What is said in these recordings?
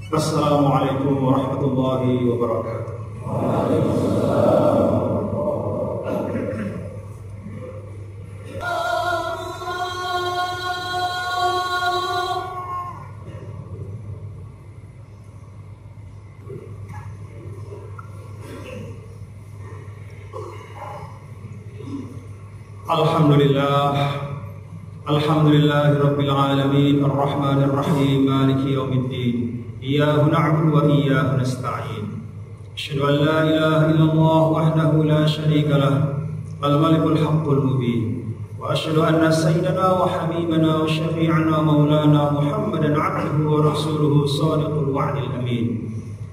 Assalamualaikum warahmatullahi wabarakatuh. Alhamdulillahi rabbil alamin, arrahmanir rahim, maliki yaumiddin. Iyyahu na'budu wa iyyahu nasta'in. Asyhadu an la ilaha illallah wahdahu la syarika lah, al-malikul haqqul mubin. Wa asyhadu anna sayyidana wa habibana wa syafi'ana maulana Muhammadan 'abduhu wa rasuluhu shadiqul wa'dil amin.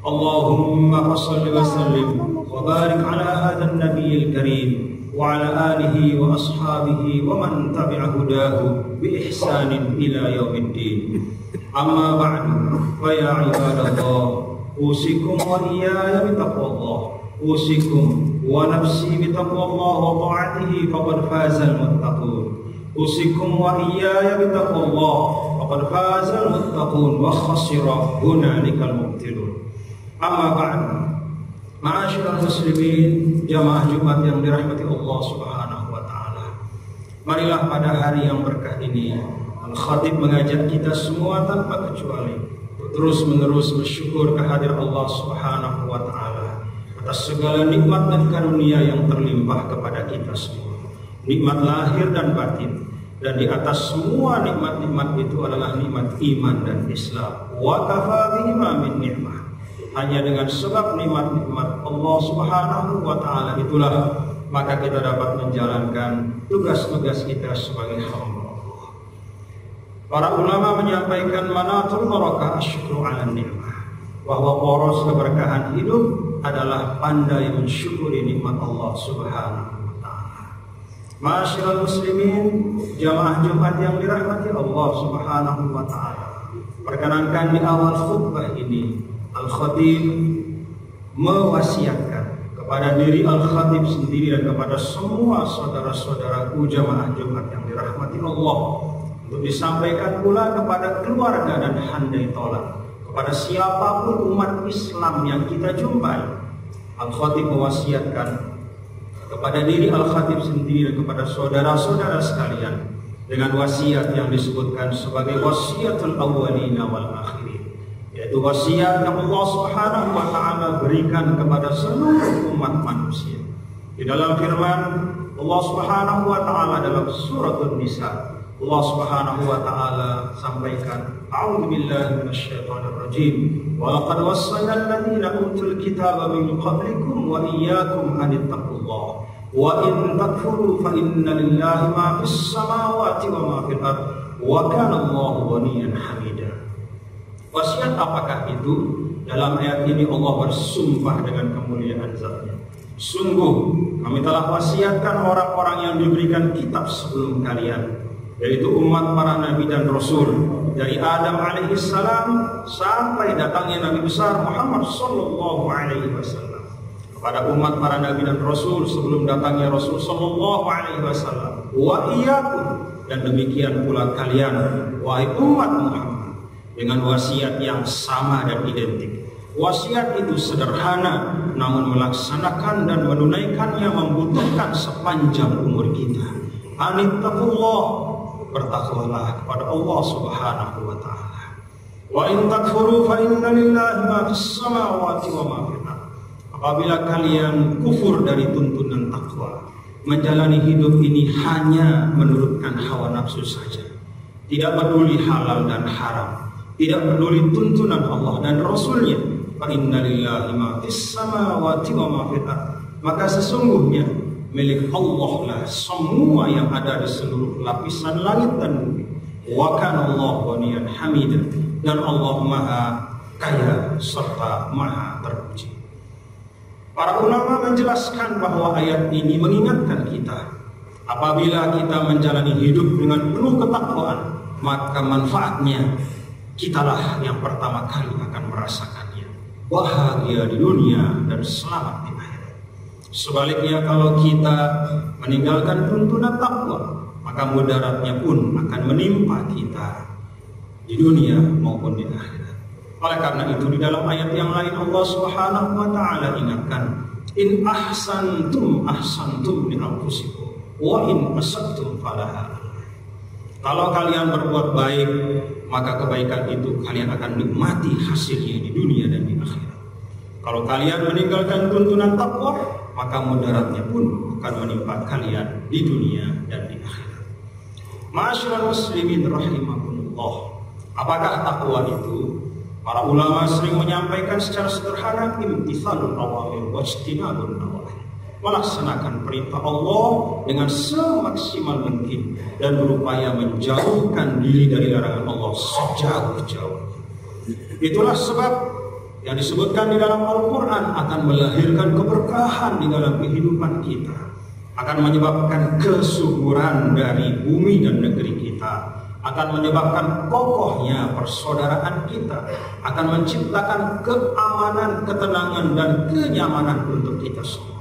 Allahumma shalli wa sallim wa barik ala hadzal nabiyil karim wa ala alihi wa ashabihi wa man tabi'a hudahu bi ihsanin ila yaumiddin. Amma ba'du, fa ya ibadallah, usikum wa iyaya bi taqwallah, usikum wa nafsi bi taqwallah wa ta'atihi faqad fazal muttaqun. Usikum wa iyaya bi taqwallah faqad fazal muttaqun wa khasira hunalikal mubtilun. Amma ba'du, ma'asyiral muslimin, jamaah Jumat yang dirahmati Allah Subhanahu wa taala. Marilah pada hari yang berkah ini Al-Khatib mengajak kita semua tanpa kecuali untuk terus-menerus bersyukur kehadirat Allah Subhanahu wa taala atas segala nikmat dan karunia yang terlimpah kepada kita semua. Nikmat lahir dan batin, dan di atas semua nikmat-nikmat itu adalah nikmat iman dan Islam. Wa kafa bihima min ni'mah. Hanya dengan sebab nikmat-nikmat Allah Subhanahu wa taala itulah maka kita dapat menjalankan tugas-tugas kita sebagai hamba Allah. Para ulama menyampaikan manatul barakah asyukru 'ala ni'mah, bahwa poros keberkahan hidup adalah pandai mensyukuri nikmat Allah Subhanahu wa taala. Ma'asyiral muslimin, jamaah Jumat yang dirahmati Allah Subhanahu wa taala. Perkenankan di awal khutbah ini Al-Khatib mewasiatkan kepada diri Al-Khatib sendiri dan kepada semua saudara-saudaraku jamaah Jumat yang dirahmati Allah untuk disampaikan pula kepada keluarga dan handai tolak, kepada siapapun umat Islam yang kita jumpai. Al-Khatib mewasiatkan kepada diri Al-Khatib sendiri dan kepada saudara-saudara sekalian dengan wasiat yang disebutkan sebagai wasiatul awwalina wal akhirin, yaitu wasiat yang Allah Subhanahu wa taala berikan kepada seluruh umat manusia. Di dalam firman Allah Subhanahu wa taala dalam surat An-Nisa, Allah Subhanahu wa taala sampaikan, a'udzu billahi minasyaitonir rajim, wa laqad wassayna alladziina utul kitaba min qablikum wa iyyakum an ittaqullah wa in takfuru fa inna lillahi ma fis samawati wa ma fil ardh wa kana Allahu ghaniyyan hamida. Wasiat apakah itu? Dalam ayat ini Allah bersumpah dengan kemuliaan Zat-Nya. Sungguh kami telah wasiatkan orang-orang yang diberikan kitab sebelum kalian, yaitu umat para nabi dan rasul, dari Adam alaihissalam sampai datangnya Nabi besar Muhammad sallallahu alaihi wasallam, kepada umat para nabi dan rasul sebelum datangnya Rasul sallallahu alaihi wasallam. Wa iyyakum, dan demikian pula kalian wahai umat Muhammad, dengan wasiat yang sama dan identik. Wasiat itu sederhana, namun melaksanakan dan menunaikannya membutuhkan sepanjang umur kita. Anittaqullah, bertakwalah kepada Allah Subhanahu wa taala. Wa in takfuru fa inna lillahi ma fis samawati wa ma fil ardh. Apabila kalian kufur dari tuntunan takwa, menjalani hidup ini hanya menurutkan hawa nafsu saja, tidak peduli halal dan haram, tidak peduli tuntunan Allah dan Rasulnya, fa inna lillahi ma fis samawati wa ma fil ardh, maka sesungguhnya milik Allah lah semua yang ada di seluruh lapisan langit dan bumi. Wa kana Allahu ghaniyyan hamidan, dan Allah Maha Kaya serta Maha Terpuji. Para ulama menjelaskan bahwa ayat ini mengingatkan kita, apabila kita menjalani hidup dengan penuh ketakwaan, maka manfaatnya kitalah yang pertama kali akan merasakannya, bahagia di dunia dan selamat di akhirat. Sebaliknya, kalau kita meninggalkan tuntunan takwa, maka mudaratnya pun akan menimpa kita di dunia maupun di akhirat. Oleh karena itu di dalam ayat yang lain Allah Subhanahu wa taala ingatkan, in ahsantum ahsantum li anfusikum wa in asa'tum falaha. Kalau kalian berbuat baik, maka kebaikan itu kalian akan nikmati hasilnya di dunia dan di akhirat. Kalau kalian meninggalkan tuntunan takwa, maka mudaratnya pun akan menimpa kalian di dunia dan di akhirat. Ma'asyiral muslimin rahimakumullah. Apakah takwa itu? Para ulama sering menyampaikan secara sederhana, imtithalul awamir wajtinabun nawahi. Melaksanakan perintah Allah dengan semaksimal mungkin dan berupaya menjauhkan diri dari larangan Allah sejauh-jauh. Itulah sebab yang disebutkan di dalam Al-Quran akan melahirkan keberkahan di dalam kehidupan kita, akan menyebabkan kesuburan dari bumi dan negeri kita, akan menyebabkan kokohnya persaudaraan kita, akan menciptakan keamanan, ketenangan dan kenyamanan untuk kita semua.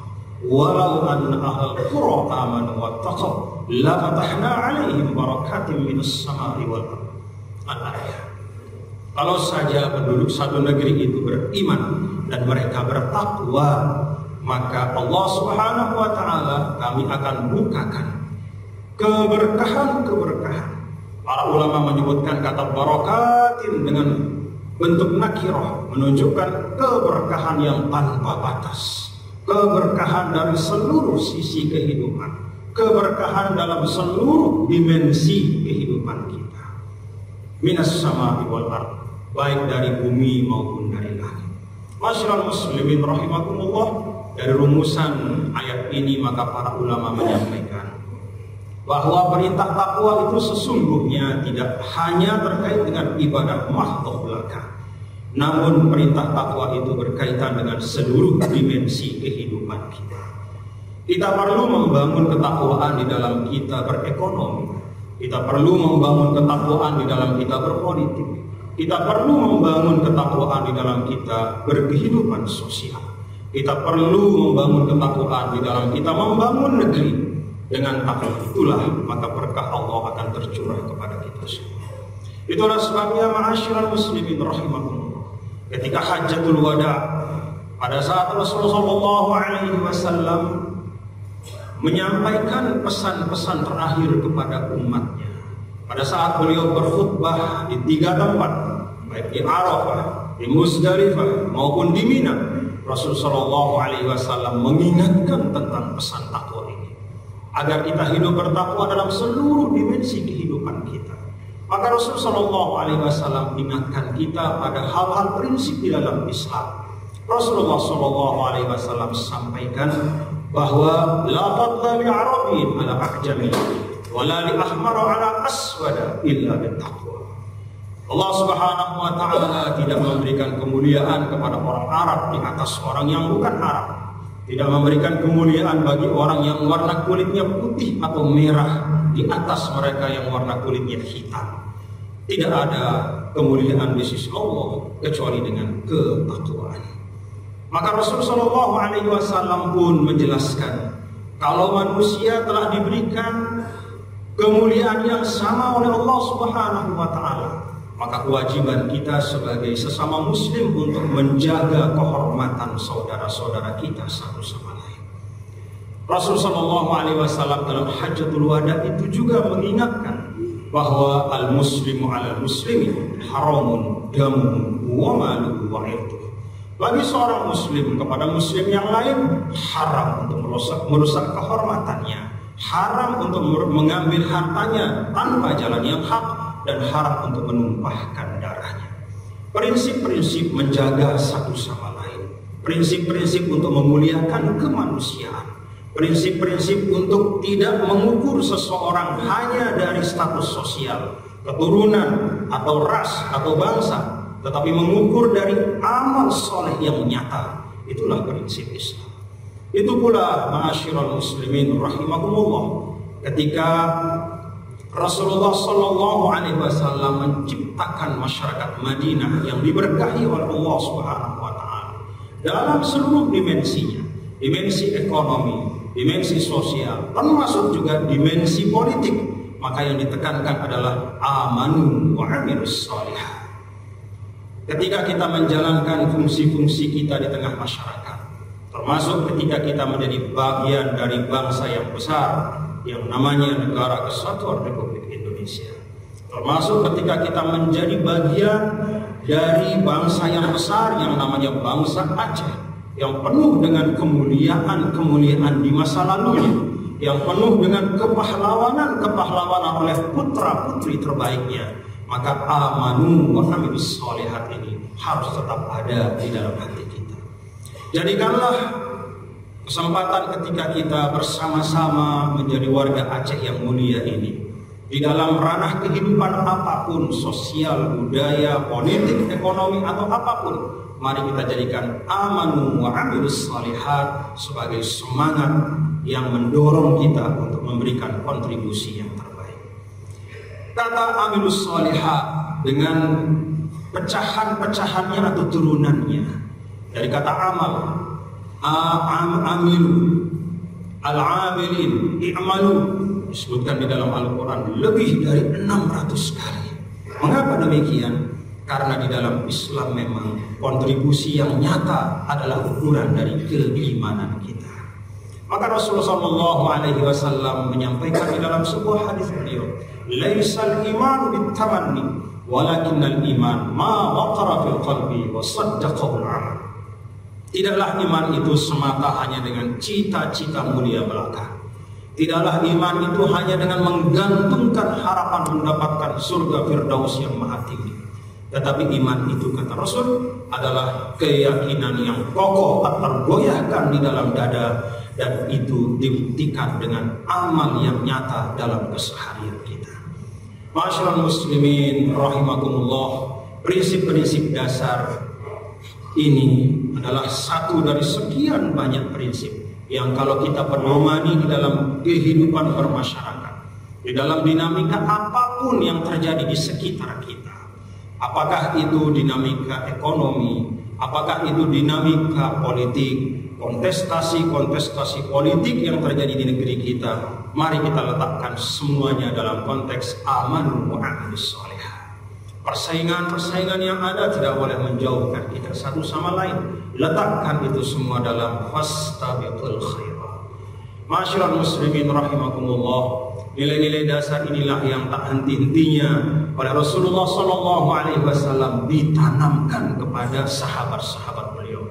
Walau anna ahlal qura amanu wattaqaw la fatahna 'alaihim barakatim minas sama'i wal ardh. Kalau saja penduduk satu negeri itu beriman dan mereka bertakwa, maka Allah Subhanahu wa taala kami akan bukakan keberkahan-keberkahan. Para ulama menyebutkan kata barakatin dengan bentuk nakirah, menunjukkan keberkahan yang tanpa batas, keberkahan dari seluruh sisi kehidupan, keberkahan dalam seluruh dimensi kehidupan kita. Minas sama'i wal ardh, baik dari bumi maupun dari langit. Ma'asyiral muslimin rahimakumullah, dari rumusan ayat ini maka para ulama menyampaikan bahwa perintah takwa itu sesungguhnya tidak hanya terkait dengan ibadah mahdhah belaka, namun perintah takwa itu berkaitan dengan seluruh dimensi kehidupan kita. Kita perlu membangun ketakwaan di dalam kita berekonomi, kita perlu membangun ketakwaan di dalam kita berpolitik, kita perlu membangun ketakwaan di dalam kita berkehidupan sosial, kita perlu membangun ketakwaan di dalam kita membangun negeri. Dengan takwa itulah maka berkah Allah akan tercurah kepada kita semua. Itulah sebabnya ma'asyiral muslimin rahimakumullah, ketika Hajjatul Wada, pada saat Rasulullah SAW menyampaikan pesan-pesan terakhir kepada umatnya, pada saat beliau berkhutbah di 3 tempat, baik di Arafah, di Muzdalifah maupun di Mina, Rasulullah SAW mengingatkan tentang pesan takwa ini, agar kita hidup bertakwa dalam seluruh dimensi kehidupan kita. Maka Rasulullah SAW ingatkan kita pada hal-hal prinsip di dalam Islam. Rasulullah SAW sampaikan bahwa la fadla li arabin ala a'jami wa la li ahmar ala aswada illa bittaqwa. Allah Subhanahu wa taala tidak memberikan kemuliaan kepada orang Arab di atas orang yang bukan Arab, tidak memberikan kemuliaan bagi orang yang warna kulitnya putih atau merah di atas mereka yang warna kulitnya hitam. Tidak ada kemuliaan di sisi Allah kecuali dengan ketakwaan. Maka Rasulullah SAW pun menjelaskan, kalau manusia telah diberikan kemuliaan yang sama oleh Allah Subhanahu wa taala, maka kewajiban kita sebagai sesama muslim untuk menjaga kehormatan saudara-saudara kita satu sama lain. Rasulullah SAW dalam Hajjatul Wada itu juga mengingatkan bahwa al-muslimu ala al-muslimi haramun damuhu wa maluhu wa irduhu. Bagi seorang muslim kepada muslim yang lain haram untuk merusak kehormatannya, haram untuk mengambil hartanya tanpa jalan yang hak, dan haram untuk menumpahkan darahnya. Prinsip-prinsip menjaga satu sama lain, prinsip-prinsip untuk memuliakan kemanusiaan, prinsip-prinsip untuk tidak mengukur seseorang hanya dari status sosial, keturunan, atau ras, atau bangsa, tetapi mengukur dari amal soleh yang nyata. Itulah prinsip Islam. Itu pula ma'asyiral muslimin rahimakumullah, ketika Rasulullah SAW menciptakan masyarakat Madinah yang diberkahi oleh Allah Subhanahu wa taala dalam seluruh dimensinya, dimensi ekonomi, dimensi sosial, termasuk juga dimensi politik. Maka yang ditekankan adalah amanu wa amilus shalihah. ketika kita menjalankan fungsi-fungsi kita di tengah masyarakat, termasuk ketika kita menjadi bagian dari bangsa yang besar yang namanya Negara Kesatuan Republik Indonesia, termasuk ketika kita menjadi bagian dari bangsa yang besar yang namanya bangsa Aceh, yang penuh dengan kemuliaan di masa lalunya, yang penuh dengan kepahlawanan oleh putra-putri terbaiknya, maka amanu wa amilus sholihat ini harus tetap ada di dalam hati kita. Jadikanlah kesempatan ketika kita bersama-sama menjadi warga Aceh yang mulia ini, di dalam ranah kehidupan apapun, sosial, budaya, politik, ekonomi, atau apapun, mari kita jadikan amanu wa amilus sholihat sebagai semangat yang mendorong kita untuk memberikan kontribusi yang terbaik. Kata amilus sholihat dengan pecahan-pecahannya atau turunannya dari kata amal, amilu, al-amilin, i'malu, disebutkan di dalam Al-Quran lebih dari 600 kali. Mengapa demikian? Karena di dalam Islam memang kontribusi yang nyata adalah ukuran dari keimanan kita. Maka Rasulullah SAW menyampaikan di dalam sebuah hadis beliau, "Laisal imanu bitamanni, walakinnal iman ma waqara fil qalbi wa saddaqahu al-amal." Tidaklah iman itu semata hanya dengan cita-cita mulia belaka. Tidaklah iman itu hanya dengan menggantungkan harapan mendapatkan surga Firdaus yang maha tinggi. Tetapi iman itu, kata Rasul, adalah keyakinan yang kokoh tak tergoyahkan di dalam dada, dan itu dibuktikan dengan amal yang nyata dalam keseharian kita. Ma'asyiral muslimin rahimakumullah, prinsip-prinsip dasar ini adalah satu dari sekian banyak prinsip yang kalau kita pedomani di dalam kehidupan bermasyarakat, di dalam dinamika apapun yang terjadi di sekitar kita, apakah itu dinamika ekonomi, apakah itu dinamika politik, kontestasi politik yang terjadi di negeri kita, mari kita letakkan semuanya dalam konteks amanu wa amilus sholihat. Persaingan yang ada tidak boleh menjauhkan kita satu sama lain. Letakkan itu semua dalam fastabiqul khairat. Ma'asyiral muslimin rahimakumullah, nilai-nilai dasar inilah yang tak henti-hentinya oleh Rasulullah SAW ditanamkan kepada sahabat-sahabat beliau,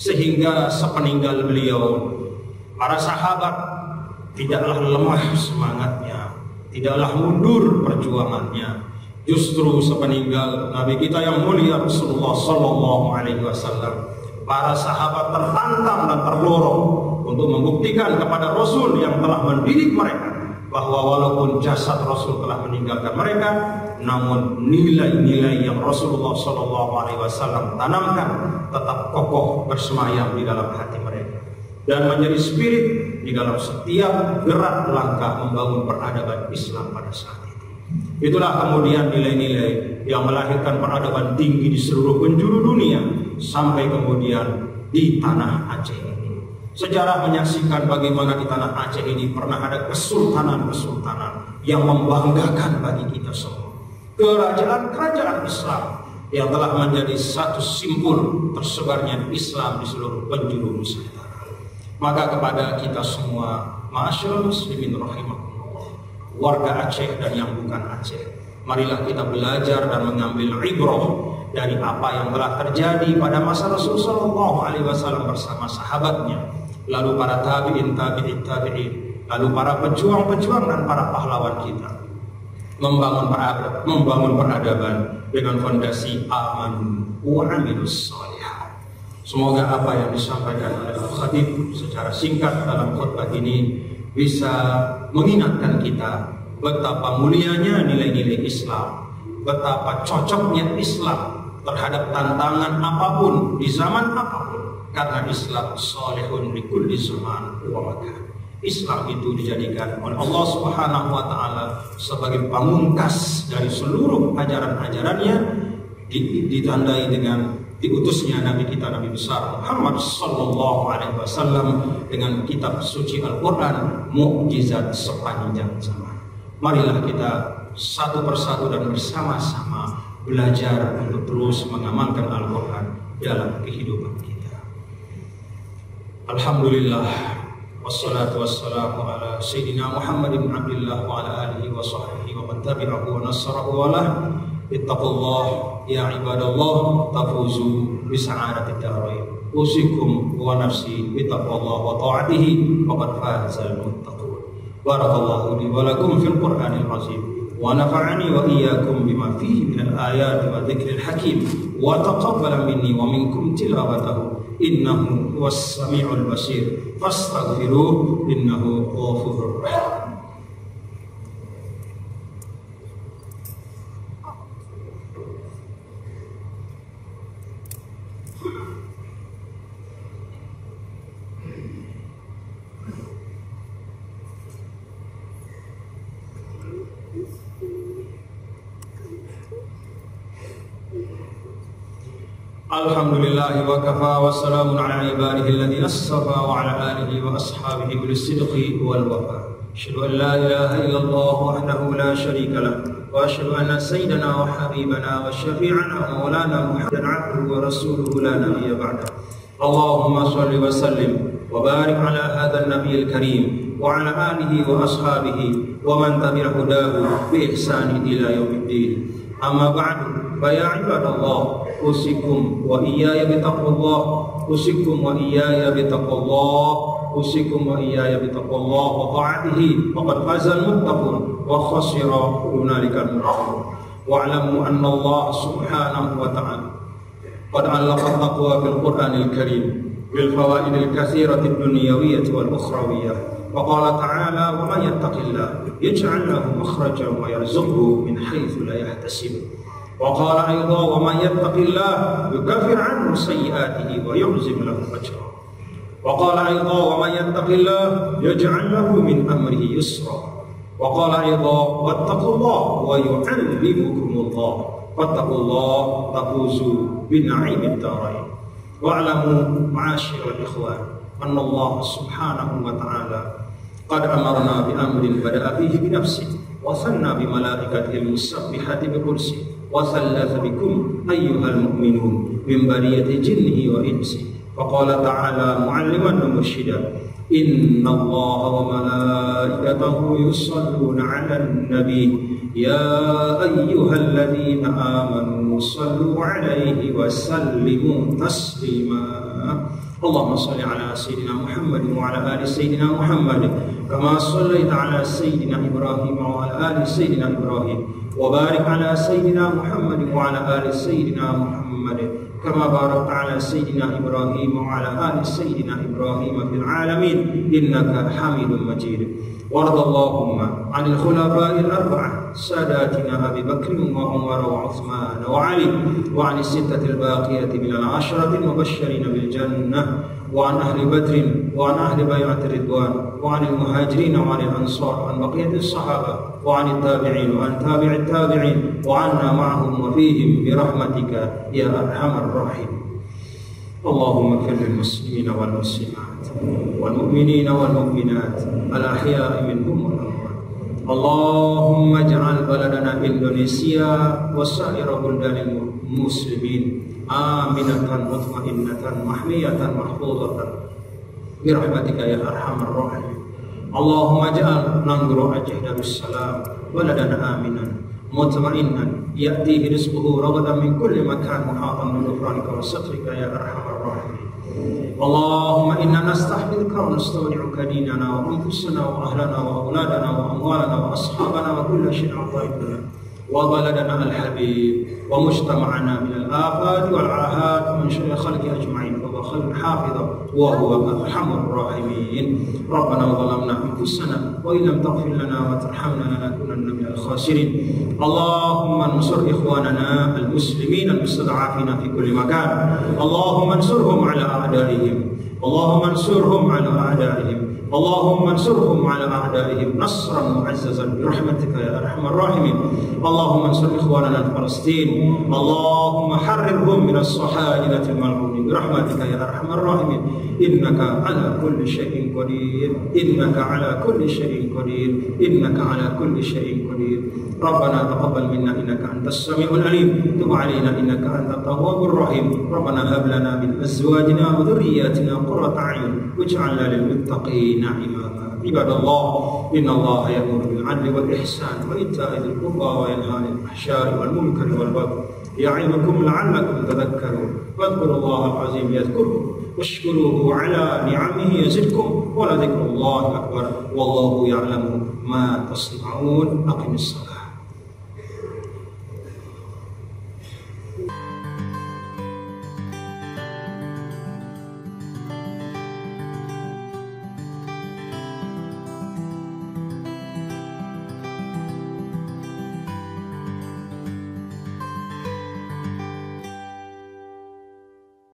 sehingga sepeninggal beliau para sahabat tidaklah lemah semangatnya, tidaklah mundur perjuangannya. Justru sepeninggal Nabi kita yang mulia Rasulullah SAW, para sahabat tertantang dan terdorong untuk membuktikan kepada Rasul yang telah mendidik mereka bahwa walaupun jasad Rasul telah meninggalkan mereka, namun nilai-nilai yang Rasulullah SAW tanamkan tetap kokoh bersemayam di dalam hati mereka dan menjadi spirit di dalam setiap gerak langkah membangun peradaban Islam pada saat itu. Itulah kemudian nilai-nilai yang melahirkan peradaban tinggi di seluruh penjuru dunia sampai kemudian di tanah Aceh ini. Sejarah menyaksikan bagaimana di tanah Aceh ini pernah ada kesultanan-kesultanan yang membanggakan bagi kita semua. Kerajaan-kerajaan Islam yang telah menjadi satu simbol tersebarnya Islam di seluruh penjuru Nusantara. Maka kepada kita semua, ma'asyiral muslimin rahimakumullah, warga Aceh dan yang bukan Aceh, marilah kita belajar dan mengambil ibrah dari apa yang telah terjadi pada masa Rasulullah SAW bersama sahabatnya, lalu para tabi'in, lalu para pejuang-pejuang dan para pahlawan kita, membangun peradaban dengan fondasi aman wa amilus sholihat. Semoga apa yang disampaikan oleh Khatib secara singkat dalam khutbah ini bisa mengingatkan kita betapa mulianya nilai-nilai Islam, betapa cocoknya Islam terhadap tantangan apapun di zaman apapun, karena Islam sholihun li kulli zaman wa makan. Islam itu dijadikan oleh Allah Subhanahu wa taala sebagai pamungkas dari seluruh ajaran-ajarannya, ditandai dengan diutusnya Nabi kita, Nabi besar Muhammad sallallahu alaihi wasallam dengan kitab suci Al-Qur'an, mukjizat sepanjang zaman. Marilah kita satu persatu dan bersama-sama belajar untuk terus mengamalkan Al-Quran dalam kehidupan kita. Alhamdulillah, wassalatu wassalamu ala Sayyidina Muhammad bin Abdillah wa ala alihi wa sahbihi wa man tabi'ahu wa nasarahu wa lah. Ittaqullah ya ibadallah tafuzu bisa'adatid darain. Usikum wa nafsi bittaqwallah wa ta'atihi faqad fazal muttaqun. Barakallahu li wa lakum fil Qur'anil azim wa nafa'ani wa iyyakum bima fihi minal ayati wa dzikril hakim wa taqabbala minni wa minkum tilawatahu innahu huwas samiul basir fastaghfiruh innahu ghafurur rahim. Alhamdulillahi wa kafa wa salamun ala ibadihi alladhina istafa wa ala alihi wa ashabihi bil sidqi wal wafa. Asyhadu an la ilaha illallah wahdahu la syarika lah wa asyhadu anna sayyidana wa habibana wa syafi'ana wa maulana Muhammadan abduhu wa rasuluhu la nabiyya ba'da. Allahumma shalli wa sallim wa barik ala hadzal nabiyil karim wa ala alihi wa ashabihi wa man tabi'a hudahu bi ihsani ila yaumiddin. Amma ba'du, fa ya ibadallah usikum wa iyaya bitaqwallah, usikum wa iyaya bitaqwallah, usikum wa iyaya bitaqwallah wa ta'atihi faqad fazal muttaqun wa khasira hunalika al-muttaqun. Wa'lamu anna Allah subhanahu wa ta'ala qad 'allaqa at-taqwa fil Qur'anil karim bil fawaidil katsirati ad-dunyawiyyah wal ukhrawiyyah. وقال تعالى ومن يتق الله يجعل له مخرجا ويرزقه من حيث لا يحتسب. وقال أيضا ومن يتق الله يكفر عنه سيئاته ويعظم له أجرا. وقال أيضا ومن يتق الله يجعل له من أمره يسرا. وقال أيضا واتقوا الله ويعلمكم الله واتقوا الله تفوزوا بنعيم الدارين. واعلموا معاشر الإخوان أن الله سبحانه وتعالى قد أمرنا بأمر بدأ فيه بنفسه وثنى بملائكته المسبحة بكرسه وثلث بكم أيها المؤمنون من برية جنه وإنسه. فقال تعالى معلما ومرشدا إن الله وملائكته يصلون على النبي يا أيها الذين آمنوا صلوا عليه وسلموا تسليما. اللهم صل على سيدنا محمد وعلى آل سيدنا محمد كما صليت على سيدنا إبراهيم وعلى آل سيدنا إبراهيم وبارك على سيدنا محمد وعلى آل سيدنا محمد كما باركت على سيدنا إبراهيم وعلى آل سيدنا إبراهيم في العالمين إنك حميد مجيد. وارض اللهم عن الخلفاء الأربعة ساداتنا أبي بكر وعمر وعثمان وعلي وعن الستة الباقية من العشرة المبشرين بالجنة وعن أهل بدر وعن أهل بيعة الرضوان وعن المهاجرين وعن الأنصار وعن بقية الصحابة وعن التابعين وعن تابع التابعين وعنا معهم وفيهم برحمتك يا أرحم الراحمين. اللهم اغفر للمسلمين والمسلمات والمؤمنين والمؤمنات الأحياء منهم والأموات. اللهم اجعل بلدنا إندونيسيا وسائر بلدان المسلمين آمنة مطمئنة محمية محفوظة برحمتك يا أرحم الراحمين. اللهم اجعل ننظر أجهد بالسلام بلدنا آمنا مطمئنا يأتيه رزقه رغدا من كل مكان محاطا بغفرانك وسترك يا أرحم الراحمين. اللهم إنا نستحفظك ونستودعك ديننا وأنفسنا وأهلنا وأولادنا وأموالنا وأصحابنا وكل شيء أعطيتنا وبلدنا الحبيب ومجتمعنا من الآفات والعاهات ومن شر خلق أجمعين فهو خير حافظا وهو أرحم الراحمين. ربنا ظلمنا أنفسنا وإن لم تغفر لنا وترحمنا لنكونن من الخاسرين. اللهم انصر إخواننا المسلمين المستضعفين في كل مكان. اللهم انصرهم على أعدائهم. اللهم انصرهم على أعدائهم. اللهم انصرهم على أعدائهم نصرا معززا برحمتك يا أرحم الراحمين. اللهم انصر إخواننا في فلسطين. اللهم حررهم من الصهاينة الملعونين برحمتك يا أرحم الراحمين. إنك على كل شيء قدير. إنك على كل شيء قدير. إنك على كل شيء قدير. ربنا تقبل منا إنك أنت السميع العليم تب علينا إنك أنت التواب الرحيم ربنا هب لنا من أزواجنا وذرياتنا قرة أعين واجعلنا للمتقين إماما عباد الله إن الله يأمر بالعدل والإحسان وإيتاء ذي القربى وينهى عن الفحشاء والمنكر والبغي يعظكم لعلكم تذكرون واذكروا الله العظيم يذكركم واشكروه على نعمه يزدكم ولذكر الله أكبر والله يعلم ما تصنعون أقم الصلاة